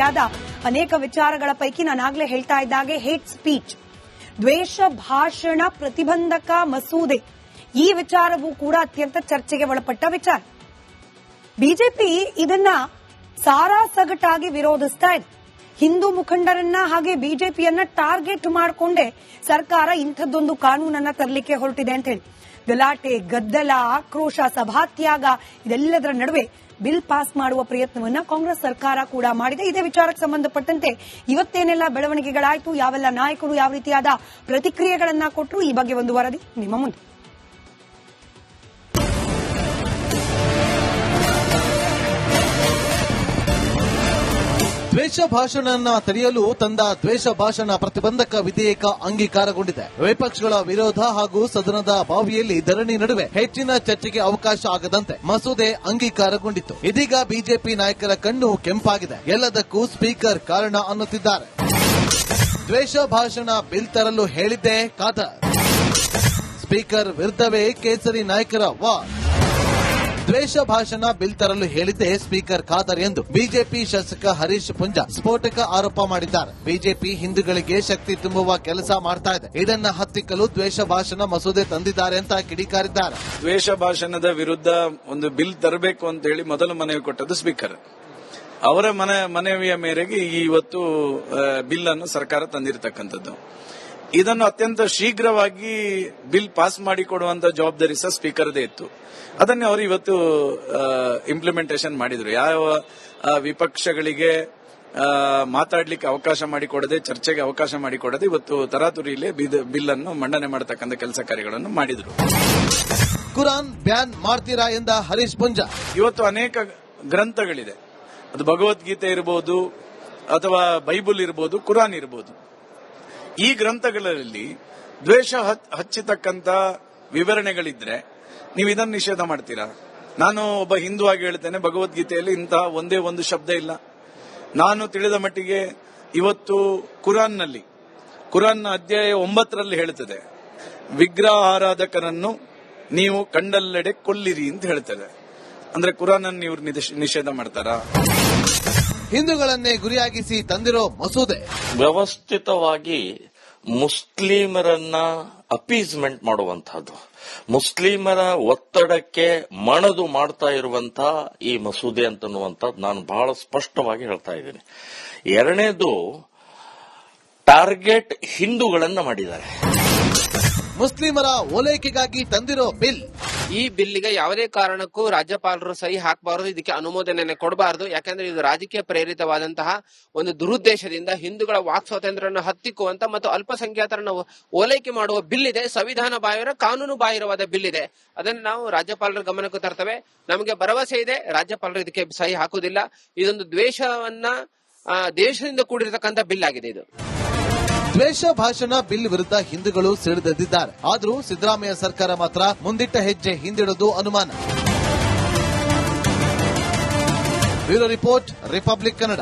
ಯಾದ ಅನೇಕ ವಿಚಾರಗಳ ಪೈಕಿ ನಾನಾಗಲೇ ಹೇಳ್ತಾ ಇದ್ದಾಗೆ ಹೇಟ್ ಸ್ಪೀಚ್, ದ್ವೇಷ ಭಾಷಣ ಪ್ರತಿಬಂಧಕ ಮಸೂದೆ ಈ ವಿಚಾರವೂ ಕೂಡ ಅತ್ಯಂತ ಚರ್ಚೆಗೆ ಒಳಪಟ್ಟ ವಿಚಾರ. ಬಿಜೆಪಿ ಇದನ್ನ ಸಾರಾಸಗಟಾಗಿ ವಿರೋಧಿಸ್ತಾ ಇದೆ. ಹಿಂದೂ ಮುಖಂಡರನ್ನ ಹಾಗೆ ಬಿಜೆಪಿಯನ್ನ ಟಾರ್ಗೆಟ್ ಮಾಡಿಕೊಂಡೇ ಸರ್ಕಾರ ಇಂಥದ್ದೊಂದು ಕಾನೂನನ್ನ ತರಲಿಕ್ಕೆ ಹೊರಟಿದೆ ಅಂತ ಹೇಳಿ ಗಲಾಟೆ, ಗದ್ದಲ, ಆಕ್ರೋಶ, ಸಭಾತ್ಯಾಗ ಇದೆಲ್ಲದರ ನಡುವೆ ಬಿಲ್ ಪಾಸ್ ಮಾಡುವ ಪ್ರಯತ್ನವನ್ನ ಕಾಂಗ್ರೆಸ್ ಸರ್ಕಾರ ಕೂಡ ಮಾಡಿದೆ. ಇದೇ ವಿಚಾರಕ್ಕೆ ಸಂಬಂಧಪಟ್ಟಂತೆ ಇವತ್ತೇನೆಲ್ಲ ಬೆಳವಣಿಗೆಗಳಾಯಿತು, ಯಾವೆಲ್ಲ ನಾಯಕರು ಯಾವ ರೀತಿಯಾದ ಪ್ರತಿಕ್ರಿಯೆಗಳನ್ನ ಕೊಟ್ಟರು, ಈ ಬಗ್ಗೆ ಒಂದು ವರದಿ ನಿಮ್ಮ ಮುಂದೆ. ದ್ವೇಷ ಭಾಷಣ ತಡೆಯಲು ತಂದ ದ್ವೇಷ ಭಾಷಣ ಪ್ರತಿಬಂಧಕ ವಿಧೇಯಕ ಅಂಗೀಕಾರಗೊಂಡಿದೆ. ವಿಪಕ್ಷಗಳ ವಿರೋಧ ಹಾಗೂ ಸದನದ ಬಾವಿಯಲ್ಲಿ ಧರಣಿ ನಡುವೆ ಹೆಚ್ಚಿನ ಚರ್ಚೆಗೆ ಅವಕಾಶ ಆಗದಂತೆ ಮಸೂದೆ ಅಂಗೀಕಾರಗೊಂಡಿತ್ತು. ಇದೀಗ ಬಿಜೆಪಿ ನಾಯಕರ ಕಣ್ಣು ಕೆಂಪಾಗಿದೆ. ಎಲ್ಲದಕ್ಕೂ ಸ್ಪೀಕರ್ ಕಾರಣ ಅನ್ನುತ್ತಿದ್ದಾರೆ. ದ್ವೇಷ ಭಾಷಣ ಬಿಲ್ ತರಲು ಹೇಳಿದ್ದೇ ಖಾದರ್. ಸ್ಪೀಕರ್ ವಿರುದ್ಧವೇ ಕೇಸರಿ ನಾಯಕರ ವಾರ್. ದ್ವೇಷ ಭಾಷಣ ಬಿಲ್ ತರಲು ಹೇಳಿದ್ದೇ ಸ್ಪೀಕರ್ ಖಾದರ್ ಎಂದು ಬಿಜೆಪಿ ಶಾಸಕ ಹರೀಶ್ ಪುಂಜಾ ಸ್ಫೋಟಕ ಆರೋಪ ಮಾಡಿದ್ದಾರೆ. ಬಿಜೆಪಿ ಹಿಂದೂಗಳಿಗೆ ಶಕ್ತಿ ತುಂಬುವ ಕೆಲಸ ಮಾಡ್ತಾ ಇದೆ, ಇದನ್ನ ಹತ್ತಿಕ್ಕಲು ದ್ವೇಷ ಭಾಷಣ ಮಸೂದೆ ತಂದಿದ್ದಾರೆ ಅಂತ ಕಿಡಿಕಾರಿದ್ದಾರೆ. ದ್ವೇಷ ಭಾಷಣದ ವಿರುದ್ಧ ಒಂದು ಬಿಲ್ ತರಬೇಕು ಅಂತ ಹೇಳಿ ಮೊದಲು ಮನವಿ ಕೊಟ್ಟದ್ದು ಸ್ಪೀಕರ್. ಅವರ ಮನವಿಯ ಮೇರೆಗೆ ಇವತ್ತು ಬಿಲ್ ಅನ್ನು ಸರ್ಕಾರ ತಂದಿರತಕ್ಕಂಥದ್ದು. ಇದನ್ನು ಅತ್ಯಂತ ಶೀಘ್ರವಾಗಿ ಬಿಲ್ ಪಾಸ್ ಮಾಡಿಕೊಡುವಂತ ಜವಾಬ್ದಾರಿ ಸಹ ಸ್ಪೀಕರ್ದೇ ಇತ್ತು. ಅದನ್ನೇ ಅವರು ಇವತ್ತು ಇಂಪ್ಲಿಮೆಂಟೇಷನ್ ಮಾಡಿದ್ರು. ಯಾವ ವಿಪಕ್ಷಗಳಿಗೆ ಮಾತಾಡಲಿಕ್ಕೆ ಅವಕಾಶ ಮಾಡಿಕೊಡದೆ, ಚರ್ಚೆಗೆ ಅವಕಾಶ ಮಾಡಿಕೊಡದೆ ಇವತ್ತು ತರಾತುರಿಯಲ್ಲಿ ಬಿಲ್ ಅನ್ನು ಮಂಡನೆ ಮಾಡತಕ್ಕಂಥ ಕೆಲಸ ಕಾರ್ಯಗಳನ್ನು ಮಾಡಿದ್ರು. ಕುರಾನ್ ಬ್ಯಾನ್ ಮಾಡ್ತೀರಾ ಎಂದ ಹರೀಶ್ ಪುಂಜಾ. ಇವತ್ತು ಅನೇಕ ಗ್ರಂಥಗಳಿದೆ, ಅದು ಭಗವದ್ಗೀತೆ ಇರಬಹುದು ಅಥವಾ ಬೈಬಲ್ ಇರಬಹುದು, ಕುರಾನ್ ಇರಬಹುದು. ಈ ಗ್ರಂಥಗಳಲ್ಲಿ ದ್ವೇಷ ಹಚ್ಚತಕ್ಕಂತ ವಿವರಣೆಗಳಿದ್ರೆ ನೀವು ಇದನ್ನು ನಿಷೇಧ ಮಾಡ್ತೀರಾ? ನಾನು ಒಬ್ಬ ಹಿಂದೂ ಆಗಿ ಹೇಳ್ತೇನೆ, ಭಗವದ್ಗೀತೆಯಲ್ಲಿ ಇಂತಹ ಒಂದೇ ಒಂದು ಶಬ್ದ ಇಲ್ಲ. ನಾನು ತಿಳಿದ ಮಟ್ಟಿಗೆ ಇವತ್ತು ಕುರಾನ್ನ ಅಧ್ಯಾಯ 9 ಹೇಳುತ್ತದೆ, ವಿಗ್ರಹ ಆರಾಧಕರನ್ನು ನೀವು ಕಂಡಲ್ಲೆಡೆ ಕೊಲ್ಲಿರಿ ಅಂತ ಹೇಳ್ತದೆ. ಅಂದ್ರೆ ಕುರಾನ್ ಅನ್ನು ನೀವು ನಿಷೇಧ ಮಾಡ್ತಾರಾ? ಹಿಂದೂಗಳನ್ನೇ ಗುರಿಯಾಗಿಸಿ ತಂದಿರೋ ಮಸೂದೆ ವ್ಯವಸ್ಥಿತವಾಗಿ ಮುಸ್ಲಿಮರನ್ನ ಅಪೀಸ್ಮೆಂಟ್ ಮಾಡುವಂತಹದ್ದು, ಮುಸ್ಲಿಮರ ಒತ್ತಡಕ್ಕೆ ಮಣದು ಮಾಡ್ತಾ ಇರುವಂತಹ ಈ ಮಸೂದೆ ಅಂತನ್ನುವಂಥದ್ದು ನಾನು ಬಹಳ ಸ್ಪಷ್ಟವಾಗಿ ಹೇಳ್ತಾ ಇದ್ದೀನಿ. ಎರಡನೇದು, ಟಾರ್ಗೆಟ್ ಹಿಂದೂಗಳನ್ನ ಮಾಡಿದ್ದಾರೆ. ಮುಸ್ಲಿಮರ ಓಲೈಕೆಗಾಗಿ ತಂದಿರೋ ಬಿಲ್. ಈ ಬಿಲ್ಗೆ ಯಾವುದೇ ಕಾರಣಕ್ಕೂ ರಾಜ್ಯಪಾಲರು ಸಹಿ ಹಾಕಬಾರದು, ಇದಕ್ಕೆ ಅನುಮೋದನೆ ಕೊಡಬಾರದು. ಯಾಕಂದ್ರೆ ಇದು ರಾಜಕೀಯ ಪ್ರೇರಿತವಾದಂತಹ ಒಂದು ದುರುದ್ದೇಶದಿಂದ ಹಿಂದೂಗಳ ವಾಕ್ ಸ್ವಾತಂತ್ರ್ಯವನ್ನು ಹತ್ತಿಕ್ಕುವಂತ ಮತ್ತು ಅಲ್ಪಸಂಖ್ಯಾತರನ್ನು ಓಲೈಕೆ ಮಾಡುವ ಬಿಲ್ ಇದೆ. ಸಂವಿಧಾನ ಬಾಹಿರ, ಕಾನೂನು ಬಾಹಿರವಾದ ಬಿಲ್ ಇದೆ. ಅದನ್ನು ನಾವು ರಾಜ್ಯಪಾಲರ ಗಮನಕ್ಕೆ ತರ್ತೇವೆ. ನಮಗೆ ಭರವಸೆ ಇದೆ, ರಾಜ್ಯಪಾಲರು ಇದಕ್ಕೆ ಸಹಿ ಹಾಕುವುದಿಲ್ಲ. ಇದೊಂದು ದೇಶದಿಂದ ಕೂಡಿರತಕ್ಕಂಥ ಬಿಲ್ ಆಗಿದೆ ಇದು. ದ್ವೇಷ ಭಾಷಣ ಬಿಲ್ ವಿರುದ್ಧ ಹಿಂದೂಗಳು ಸಿಡಿದೆದ್ದಿದ್ದಾರೆ. ಆದರೂ ಸಿದ್ದರಾಮಯ್ಯ ಸರ್ಕಾರ ಮಾತ್ರ ಮುಂದಿಟ್ಟ ಹೆಜ್ಜೆ ಹಿಂದಿಡೋದು ಅನುಮಾನ. Bureau report, republic Kannada.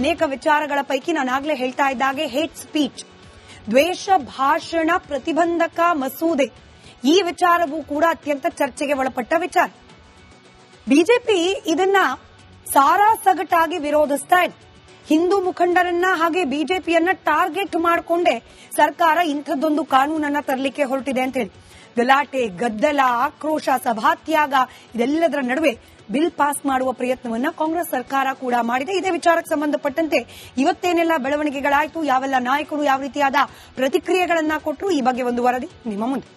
ಅನೇಕ ವಿಚಾರಗಳ ಪೈಕಿ ನಾನಾಗಲೇ ಹೇಳ್ತಾ ಇದ್ದಾಗೆ ಹೇಟ್ ಸ್ಪೀಚ್, ದ್ವೇಷ ಭಾಷಣ ಪ್ರತಿಬಂಧಕ ಮಸೂದೆ ಈ ವಿಚಾರವೂ ಕೂಡ ಅತ್ಯಂತ ಚರ್ಚೆಗೆ ಒಳಪಟ್ಟ ವಿಚಾರ. ಬಿಜೆಪಿ ಇದನ್ನ ಸಾರಾಸಗಟಾಗಿ ವಿರೋಧಿಸ್ತಾ ಇದೆ. ಹಿಂದೂ ಮುಖಂಡರನ್ನ ಹಾಗೆ ಬಿಜೆಪಿಯನ್ನ ಟಾರ್ಗೆಟ್ ಮಾಡಿಕೊಂಡೇ ಸರ್ಕಾರ ಇಂಥದ್ದೊಂದು ಕಾನೂನನ್ನ ತರಲಿಕ್ಕೆ ಹೊರಟಿದೆ ಅಂತ ಹೇಳಿ ಗಲಾಟೆ, ಗದ್ದಲ, ಆಕ್ರೋಶ, ಸಭಾತ್ಯಾಗ ಇದೆಲ್ಲದರ ನಡುವೆ ಬಿಲ್ ಪಾಸ್ ಮಾಡುವ ಪ್ರಯತ್ನವನ್ನ ಕಾಂಗ್ರೆಸ್ ಸರ್ಕಾರ ಕೂಡ ಮಾಡಿದೆ. ಇದೇ ವಿಚಾರಕ್ಕೆ ಸಂಬಂಧಪಟ್ಟಂತೆ ಇವತ್ತೇನೆಲ್ಲ ಬೆಳವಣಿಗೆಗಳಾಯಿತು, ಯಾವೆಲ್ಲ ನಾಯಕರು ಯಾವ ರೀತಿಯಾದ ಪ್ರತಿಕ್ರಿಯೆಗಳನ್ನ ಕೊಟ್ಟರು, ಈ ಬಗ್ಗೆ ಒಂದು ವರದಿ ನಿಮ್ಮ ಮುಂದೆ.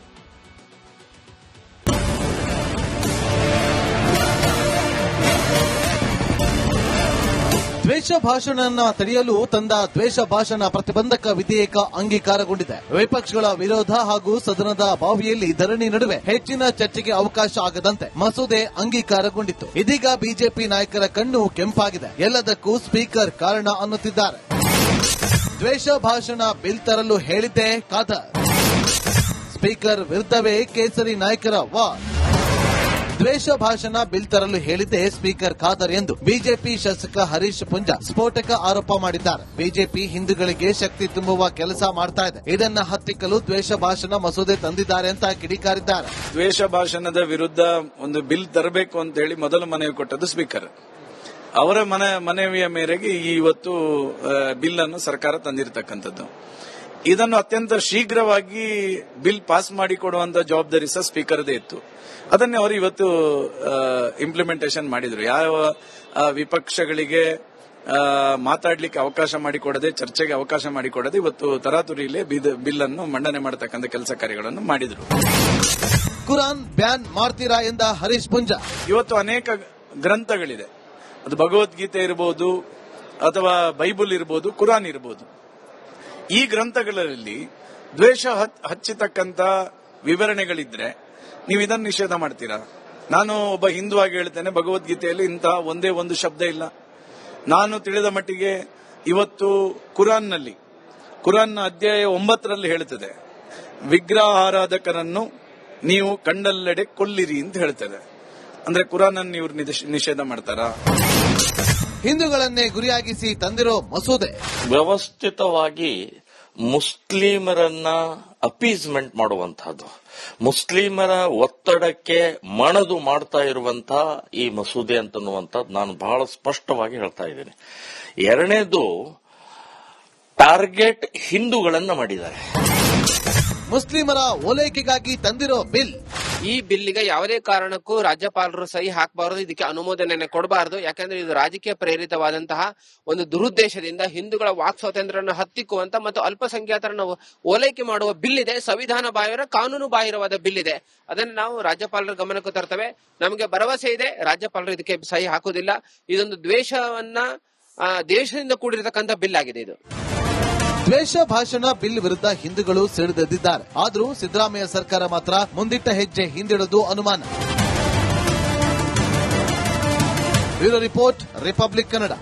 ದ್ವೇಷ ಭಾಷಣ ತಡೆಯಲು ತಂದ ದ್ವೇಷ ಭಾಷಣ ಪ್ರತಿಬಂಧಕ ವಿಧೇಯಕ ಅಂಗೀಕಾರಗೊಂಡಿದೆ. ವಿಪಕ್ಷಗಳ ವಿರೋಧ ಹಾಗೂ ಸದನದ ಬಾವಿಯಲ್ಲಿ ಧರಣಿ ನಡುವೆ ಹೆಚ್ಚಿನ ಚರ್ಚೆಗೆ ಅವಕಾಶ ಆಗದಂತೆ ಮಸೂದೆ ಅಂಗೀಕಾರಗೊಂಡಿತ್ತು. ಇದೀಗ ಬಿಜೆಪಿ ನಾಯಕರ ಕಣ್ಣು ಕೆಂಪಾಗಿದೆ. ಎಲ್ಲದಕ್ಕೂ ಸ್ಪೀಕರ್ ಕಾರಣ ಅನ್ನುತ್ತಿದ್ದಾರೆ. ದ್ವೇಷ ಭಾಷಣ ಬಿಲ್ ತರಲು ಹೇಳಿದ್ದೇ ಖಾದರ್. ಸ್ಪೀಕರ್ ವಿರುದ್ಧವೇ ಕೇಸರಿ ನಾಯಕರ ವಾರ್. ದ್ವೇಷ ಭಾಷಣ ಬಿಲ್ ತರಲು ಹೇಳಿದ್ದೇ ಸ್ಪೀಕರ್ ಖಾದರ್ ಎಂದು ಬಿಜೆಪಿ ಶಾಸಕ ಹರೀಶ್ ಪುಂಜ ಸ್ಫೋಟಕ ಆರೋಪ ಮಾಡಿದ್ದಾರೆ. ಬಿಜೆಪಿ ಹಿಂದೂಗಳಿಗೆ ಶಕ್ತಿ ತುಂಬುವ ಕೆಲಸ ಮಾಡ್ತಾ ಇದೆ, ಇದನ್ನ ಹತ್ತಿಕ್ಕಲು ದ್ವೇಷ ಭಾಷಣ ಮಸೂದೆ ತಂದಿದ್ದಾರೆ ಅಂತ ಕಿಡಿಕಾರಿದ್ದಾರೆ. ದ್ವೇಷ ಭಾಷಣದ ವಿರುದ್ಧ ಒಂದು ಬಿಲ್ ತರಬೇಕು ಅಂತ ಹೇಳಿ ಮೊದಲು ಮನವಿ ಕೊಟ್ಟದ್ದು ಸ್ಪೀಕರ್. ಅವರ ಮನವಿಯ ಮೇರೆಗೆ ಇವತ್ತು ಬಿಲ್ ಅನ್ನು ಸರ್ಕಾರ ತಂದಿರತಕ್ಕಂಥದ್ದು. ಇದನ್ನು ಅತ್ಯಂತ ಶೀಘ್ರವಾಗಿ ಬಿಲ್ ಪಾಸ್ ಮಾಡಿಕೊಡುವಂತ ಜವಾಬ್ದಾರಿ ಸಹ ಸ್ಪೀಕರ್ದೇ ಇತ್ತು. ಅದನ್ನೇ ಅವರು ಇವತ್ತು ಇಂಪ್ಲಿಮೆಂಟೇಷನ್ ಮಾಡಿದ್ರು. ಯಾವ ವಿಪಕ್ಷಗಳಿಗೆ ಮಾತಾಡ್ಲಿಕ್ಕೆ ಅವಕಾಶ ಮಾಡಿಕೊಡದೆ, ಚರ್ಚೆಗೆ ಅವಕಾಶ ಮಾಡಿಕೊಡದೆ ಇವತ್ತು ತರಾತುರಿಯಲ್ಲೇ ಬಿಲ್ ಅನ್ನು ಮಂಡನೆ ಮಾಡತಕ್ಕಂಥ ಕೆಲಸ ಕಾರ್ಯಗಳನ್ನು ಮಾಡಿದ್ರು. ಕುರಾನ್ ಬ್ಯಾನ್ ಮಾಡ್ತೀರಾ ಎಂದ ಹರೀಶ್ ಪುಂಜ. ಇವತ್ತು ಅನೇಕ ಗ್ರಂಥಗಳಿದೆ, ಅದು ಭಗವದ್ಗೀತೆ ಇರಬಹುದು ಅಥವಾ ಬೈಬಲ್ ಇರಬಹುದು, ಕುರಾನ್ ಇರಬಹುದು. ಈ ಗ್ರಂಥಗಳಲ್ಲಿ ದ್ವೇಷ ಹಚ್ಚತಕ್ಕಂತ ವಿವರಣೆಗಳಿದ್ರೆ ನೀವು ಇದನ್ನು ನಿಷೇಧ ಮಾಡ್ತೀರಾ? ನಾನು ಒಬ್ಬ ಹಿಂದೂ ಆಗಿ ಹೇಳ್ತೇನೆ, ಭಗವದ್ಗೀತೆಯಲ್ಲಿ ಇಂತಹ ಒಂದೇ ಒಂದು ಶಬ್ದ ಇಲ್ಲ. ನಾನು ತಿಳಿದ ಮಟ್ಟಿಗೆ ಇವತ್ತು ಕುರಾನ್ನ ಅಧ್ಯಾಯ 9 ಹೇಳುತ್ತದೆ, ವಿಗ್ರಹ ಆರಾಧಕರನ್ನು ನೀವು ಕಂಡಲ್ಲೆಡೆ ಕೊಲ್ಲಿರಿ ಅಂತ ಹೇಳ್ತದೆ. ಅಂದ್ರೆ ಕುರಾನ್ ಅನ್ನು ಇವರು ನಿಷೇಧ ಮಾಡ್ತಾರಾ? ಹಿಂದೂಗಳನ್ನೇ ಗುರಿಯಾಗಿಸಿ ತಂದಿರೋ ಮಸೂದೆ ವ್ಯವಸ್ಥಿತವಾಗಿ ಮುಸ್ಲಿಮರನ್ನ ಅಪೀಸ್ಮೆಂಟ್ ಮಾಡುವಂತಹದ್ದು, ಮುಸ್ಲಿಮರ ಒತ್ತಡಕ್ಕೆ ಮಣದು ಮಾಡ್ತಾ ಇರುವಂತಹ ಈ ಮಸೂದೆ ಅಂತನ್ನುವಂಥದ್ದು ನಾನು ಬಹಳ ಸ್ಪಷ್ಟವಾಗಿ ಹೇಳ್ತಾ ಇದ್ದೇನೆ. ಎರಡನೇದು, ಟಾರ್ಗೆಟ್ ಹಿಂದೂಗಳನ್ನ ಮಾಡಿದ್ದಾರೆ. ಮುಸ್ಲಿಮರ ಓಲೈಕೆಗಾಗಿ ತಂದಿರೋ ಬಿಲ್. ಈ ಬಿಲ್ಗೆ ಯಾವುದೇ ಕಾರಣಕ್ಕೂ ರಾಜ್ಯಪಾಲರು ಸಹಿ ಹಾಕಬಾರದು, ಇದಕ್ಕೆ ಅನುಮೋದನೆ ಕೊಡಬಾರದು. ಯಾಕಂದ್ರೆ ಇದು ರಾಜಕೀಯ ಪ್ರೇರಿತವಾದಂತಹ ಒಂದು ದುರುದ್ದೇಶದಿಂದ ಹಿಂದೂಗಳ ವಾಕ್ ಸ್ವಾತಂತ್ರ್ಯವನ್ನು ಹತ್ತಿಕ್ಕುವಂತ ಮತ್ತು ಅಲ್ಪಸಂಖ್ಯಾತರನ್ನು ಓಲೈಕೆ ಮಾಡುವ ಬಿಲ್ ಇದೆ. ಸಂವಿಧಾನ ಬಾಹಿರ, ಕಾನೂನು ಬಾಹಿರವಾದ ಬಿಲ್ ಇದೆ. ಅದನ್ನು ನಾವು ರಾಜ್ಯಪಾಲರ ಗಮನಕ್ಕೂ ತರ್ತೇವೆ. ನಮಗೆ ಭರವಸೆ ಇದೆ, ರಾಜ್ಯಪಾಲರು ಇದಕ್ಕೆ ಸಹಿ ಹಾಕುವುದಿಲ್ಲ. ಇದೊಂದು ದೇಶದಿಂದ ಕೂಡಿರತಕ್ಕಂಥ ಬಿಲ್ ಆಗಿದೆ ಇದು. ದ್ವೇಷ ಭಾಷಣ ಬಿಲ್ ವಿರುದ್ಧ ಹಿಂದೂಗಳು ಸಿಡಿದೆದ್ದಿದ್ದಾರೆ. ಆದರೂ ಸಿದ್ದರಾಮಯ್ಯ ಸರ್ಕಾರ ಮಾತ್ರ ಮುಂದಿಟ್ಟ ಹೆಜ್ಜೆ ಹಿಂದಿಡೋದು ಅನುಮಾನ. Bureau report, republic Kannada.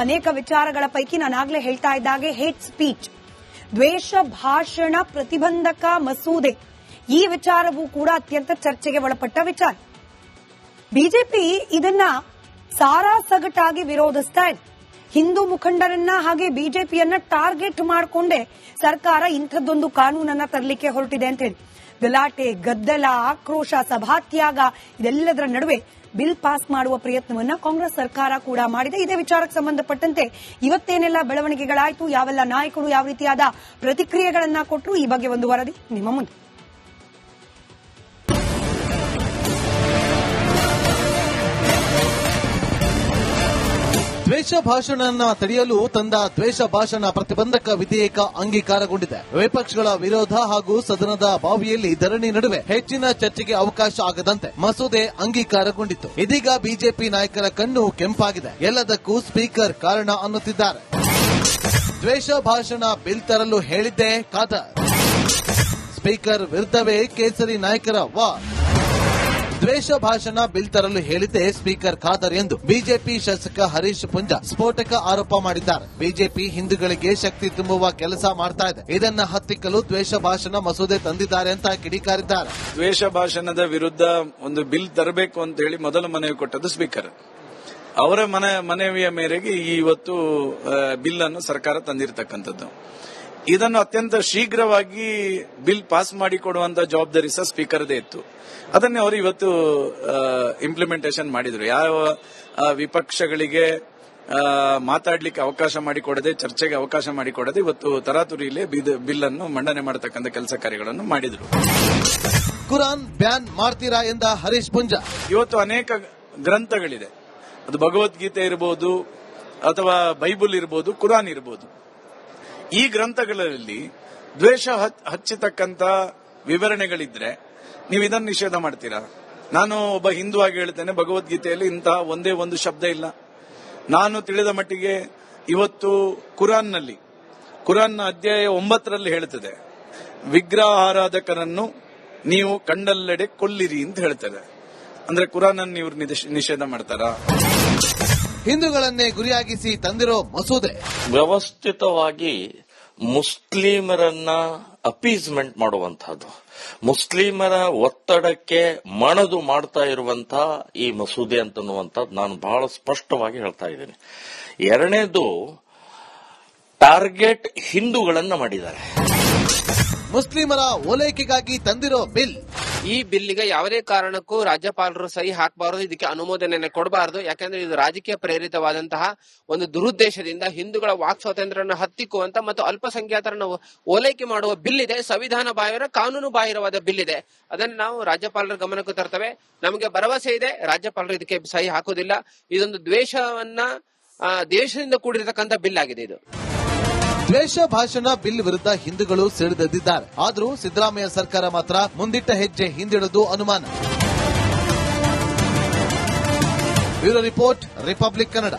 ಅನೇಕ ವಿಚಾರಗಳ ಪೈಕಿ ನಾನಾಗ್ಲೇ ಹೇಳ್ತಾ ಇದ್ದಾಗೆ ಹೇಟ್ ಸ್ಪೀಚ್, ದ್ವೇಷ ಭಾಷಣ ಪ್ರತಿಬಂಧಕ ಮಸೂದೆ, ಈ ವಿಚಾರವೂ ಕೂಡ ಅತ್ಯಂತ ಚರ್ಚೆಗೆ ಒಳಪಟ್ಟ ವಿಚಾರ. ಬಿಜೆಪಿ ಇದನ್ನ ಸಾರಾಸಗಟಾಗಿ ವಿರೋಧಿಸ್ತಾ ಇದೆ. ಹಿಂದೂ ಮುಖಂಡರನ್ನ ಹಾಗೆ ಬಿಜೆಪಿಯನ್ನ ಟಾರ್ಗೆಟ್ ಮಾಡಿಕೊಂಡೇ ಸರ್ಕಾರ ಇಂಥದ್ದೊಂದು ಕಾನೂನನ್ನ ತರಲಿಕ್ಕೆ ಹೊರಟಿದೆ ಅಂತ ಹೇಳಿ ಗಲಾಟೆ, ಗದ್ದಲ, ಆಕ್ರೋಶ, ಸಭಾತ್ಯಾಗ ಇದೆಲ್ಲದರ ನಡುವೆ ಬಿಲ್ ಪಾಸ್ ಮಾಡುವ ಪ್ರಯತ್ನವನ್ನ ಕಾಂಗ್ರೆಸ್ ಸರ್ಕಾರ ಕೂಡ ಮಾಡಿದೆ. ಇದೇ ವಿಚಾರಕ್ಕೆ ಸಂಬಂಧಪಟ್ಟಂತೆ ಇವತ್ತೇನೆಲ್ಲ ಬೆಳವಣಿಗೆಗಳಾಯಿತು, ಯಾವೆಲ್ಲ ನಾಯಕರು ಯಾವ ರೀತಿಯಾದ ಪ್ರತಿಕ್ರಿಯೆಗಳನ್ನ ಕೊಟ್ಟರು, ಈ ಬಗ್ಗೆ ಒಂದು ವರದಿ ನಿಮ್ಮ ಮುಂದೆ. ದ್ವೇಷ ಭಾಷಣ ತಡೆಯಲು ತಂದ ದ್ವೇಷ ಭಾಷಣ ಪ್ರತಿಬಂಧಕ ವಿಧೇಯಕ ಅಂಗೀಕಾರಗೊಂಡಿದೆ. ವಿಪಕ್ಷಗಳ ವಿರೋಧ ಹಾಗೂ ಸದನದ ಬಾವಿಯಲ್ಲಿ ಧರಣಿ ನಡುವೆ ಹೆಚ್ಚಿನ ಚರ್ಚೆಗೆ ಅವಕಾಶ ಆಗದಂತೆ ಮಸೂದೆ ಅಂಗೀಕಾರಗೊಂಡಿತ್ತು. ಇದೀಗ ಬಿಜೆಪಿ ನಾಯಕರ ಕಣ್ಣು ಕೆಂಪಾಗಿದೆ. ಎಲ್ಲದಕ್ಕೂ ಸ್ಪೀಕರ್ ಕಾರಣ ಅನ್ನುತ್ತಿದ್ದಾರೆ. ದ್ವೇಷ ಭಾಷಣ ಬಿಲ್ ತರಲು ಹೇಳಿದ್ದೇ ಖಾದರ್. ಸ್ಪೀಕರ್ ವಿರುದ್ಧವೇ ಕೇಸರಿ ನಾಯಕರ ವಾರ್. ದ್ವೇಷ ಭಾಷಣ ಬಿಲ್ ತರಲು ಹೇಳಿದ್ದೇ ಸ್ಪೀಕರ್ ಖಾದರ್ ಎಂದು ಬಿಜೆಪಿ ಶಾಸಕ ಹರೀಶ್ ಪುಂಜ ಸ್ಫೋಟಕ ಆರೋಪ ಮಾಡಿದ್ದಾರೆ. ಬಿಜೆಪಿ ಹಿಂದೂಗಳಿಗೆ ಶಕ್ತಿ ತುಂಬುವ ಕೆಲಸ ಮಾಡ್ತಾ ಇದೆ, ಇದನ್ನ ಹತ್ತಿಕ್ಕಲು ದ್ವೇಷ ಭಾಷಣ ಮಸೂದೆ ತಂದಿದ್ದಾರೆ ಅಂತ ಕಿಡಿಕಾರಿದ್ದಾರೆ. ದ್ವೇಷ ಭಾಷಣದ ವಿರುದ್ಧ ಒಂದು ಬಿಲ್ ತರಬೇಕು ಅಂತ ಹೇಳಿ ಮೊದಲು ಮನವಿ ಕೊಟ್ಟದ್ದು ಸ್ಪೀಕರ್. ಅವರ ಮನವಿಯ ಮೇರೆಗೆ ಇವತ್ತು ಬಿಲ್ ಅನ್ನು ಸರ್ಕಾರ ತಂದಿರತಕ್ಕಂಥದ್ದು. ಇದನ್ನು ಅತ್ಯಂತ ಶೀಘ್ರವಾಗಿ ಬಿಲ್ ಪಾಸ್ ಮಾಡಿಕೊಡುವಂತ ಜವಾಬ್ದಾರಿ ಸಹ ಸ್ಪೀಕರ್ದೇ ಇತ್ತು. ಅದನ್ನೇ ಅವರು ಇವತ್ತು ಇಂಪ್ಲಿಮೆಂಟೇಷನ್ ಮಾಡಿದ್ರು. ಯಾವ ವಿಪಕ್ಷಗಳಿಗೆ ಮಾತಾಡ್ಲಿಕ್ಕೆ ಅವಕಾಶ ಮಾಡಿಕೊಡದೆ, ಚರ್ಚೆಗೆ ಅವಕಾಶ ಮಾಡಿಕೊಡದೆ ಇವತ್ತು ತರಾತುರಿಯಲ್ಲೇ ಬಿಲ್ ಅನ್ನು ಮಂಡನೆ ಮಾಡತಕ್ಕಂಥ ಕೆಲಸ ಕಾರ್ಯಗಳನ್ನು ಮಾಡಿದ್ರು. ಕುರಾನ್ ಬ್ಯಾನ್ ಮಾಡ್ತೀರಾ ಎಂದ ಹರೀಶ್ ಪುಂಜ. ಇವತ್ತು ಅನೇಕ ಗ್ರಂಥಗಳಿದೆ, ಅದು ಭಗವದ್ಗೀತೆ ಇರಬಹುದು ಅಥವಾ ಬೈಬಲ್ ಇರಬಹುದು, ಕುರಾನ್ ಇರಬಹುದು. ಈ ಗ್ರಂಥಗಳಲ್ಲಿ ದ್ವೇಷ ಹಚ್ಚತಕ್ಕಂತ ವಿವರಣೆಗಳಿದ್ರೆ ನೀವು ಇದನ್ನು ನಿಷೇಧ ಮಾಡ್ತೀರಾ? ನಾನು ಒಬ್ಬ ಹಿಂದೂ ಆಗಿ ಹೇಳ್ತೇನೆ, ಭಗವದ್ಗೀತೆಯಲ್ಲಿ ಇಂತಹ ಒಂದೇ ಒಂದು ಶಬ್ದ ಇಲ್ಲ. ನಾನು ತಿಳಿದ ಮಟ್ಟಿಗೆ ಇವತ್ತು ಕುರಾನ್ನ ಅಧ್ಯಾಯ 9 ಹೇಳುತ್ತದೆ, ವಿಗ್ರಹ ಆರಾಧಕರನ್ನು ನೀವು ಕಂಡಲ್ಲೆಡೆ ಕೊಲ್ಲಿರಿ ಅಂತ ಹೇಳ್ತದೆ. ಅಂದ್ರೆ ಕುರಾನ್ ಅನ್ನು ಇವರು ನಿಷೇಧ ಮಾಡ್ತಾರಾ? ಹಿಂದೂಗಳನ್ನೇ ಗುರಿಯಾಗಿಸಿ ತಂದಿರೋ ಮಸೂದೆ ವ್ಯವಸ್ಥಿತವಾಗಿ ಮುಸ್ಲಿಮರನ್ನ ಅಪೀಸ್ಮೆಂಟ್ ಮಾಡುವಂತಹದ್ದು, ಮುಸ್ಲಿಮರ ಒತ್ತಡಕ್ಕೆ ಮಣದು ಮಾಡ್ತಾ ಇರುವಂತಹ ಈ ಮಸೂದೆ ಅಂತನ್ನುವಂಥದ್ದು ನಾನು ಬಹಳ ಸ್ಪಷ್ಟವಾಗಿ ಹೇಳ್ತಾ ಇದ್ದೀನಿ. ಎರಡನೇದು, ಟಾರ್ಗೆಟ್ ಹಿಂದೂಗಳನ್ನ ಮಾಡಿದ್ದಾರೆ. ಮುಸ್ಲಿಮರ ಓಲೈಕೆಗಾಗಿ ತಂದಿರೋ ಬಿಲ್, ಈ ಬಿಲ್ಗೆ ಯಾವುದೇ ಕಾರಣಕ್ಕೂ ರಾಜ್ಯಪಾಲರು ಸಹಿ ಹಾಕಬಾರದು, ಇದಕ್ಕೆ ಅನುಮೋದನೆ ಕೊಡಬಾರದು. ಯಾಕಂದ್ರೆ ಇದು ರಾಜಕೀಯ ಪ್ರೇರಿತವಾದಂತಹ ಒಂದು ದುರುದ್ದೇಶದಿಂದ ಹಿಂದೂಗಳ ವಾಕ್ ಸ್ವಾತಂತ್ರ್ಯವನ್ನು ಹತ್ತಿಕ್ಕುವಂತ ಮತ್ತು ಅಲ್ಪಸಂಖ್ಯಾತರನ್ನು ಓಲೈಕೆ ಮಾಡುವ ಬಿಲ್ ಇದೆ. ಸಂವಿಧಾನ ಬಾಹಿರ, ಕಾನೂನು ಬಾಹಿರವಾದ ಬಿಲ್ ಇದೆ. ಅದನ್ನು ನಾವು ರಾಜ್ಯಪಾಲರ ಗಮನಕ್ಕೂ ತರ್ತೇವೆ. ನಮಗೆ ಭರವಸೆ ಇದೆ, ರಾಜ್ಯಪಾಲರು ಇದಕ್ಕೆ ಸಹಿ ಹಾಕುವುದಿಲ್ಲ. ಇದೊಂದು ದೇಶದಿಂದ ಕೂಡಿರತಕ್ಕಂಥ ಬಿಲ್ ಆಗಿದೆ ಇದು. ದ್ವೇಷ ಭಾಷಣ ಬಿಲ್ ವಿರುದ್ಧ ಹಿಂದೂಗಳು ಸಿಡಿದೆದ್ದಿದ್ದಾರೆ. ಆದರೂ ಸಿದ್ದರಾಮಯ್ಯ ಸರ್ಕಾರ ಮಾತ್ರ ಮುಂದಿಟ್ಟ ಹೆಜ್ಜೆ ಹಿಂದಿಡುವುದು ಅನುಮಾನ. Bureau report, republic Kannada.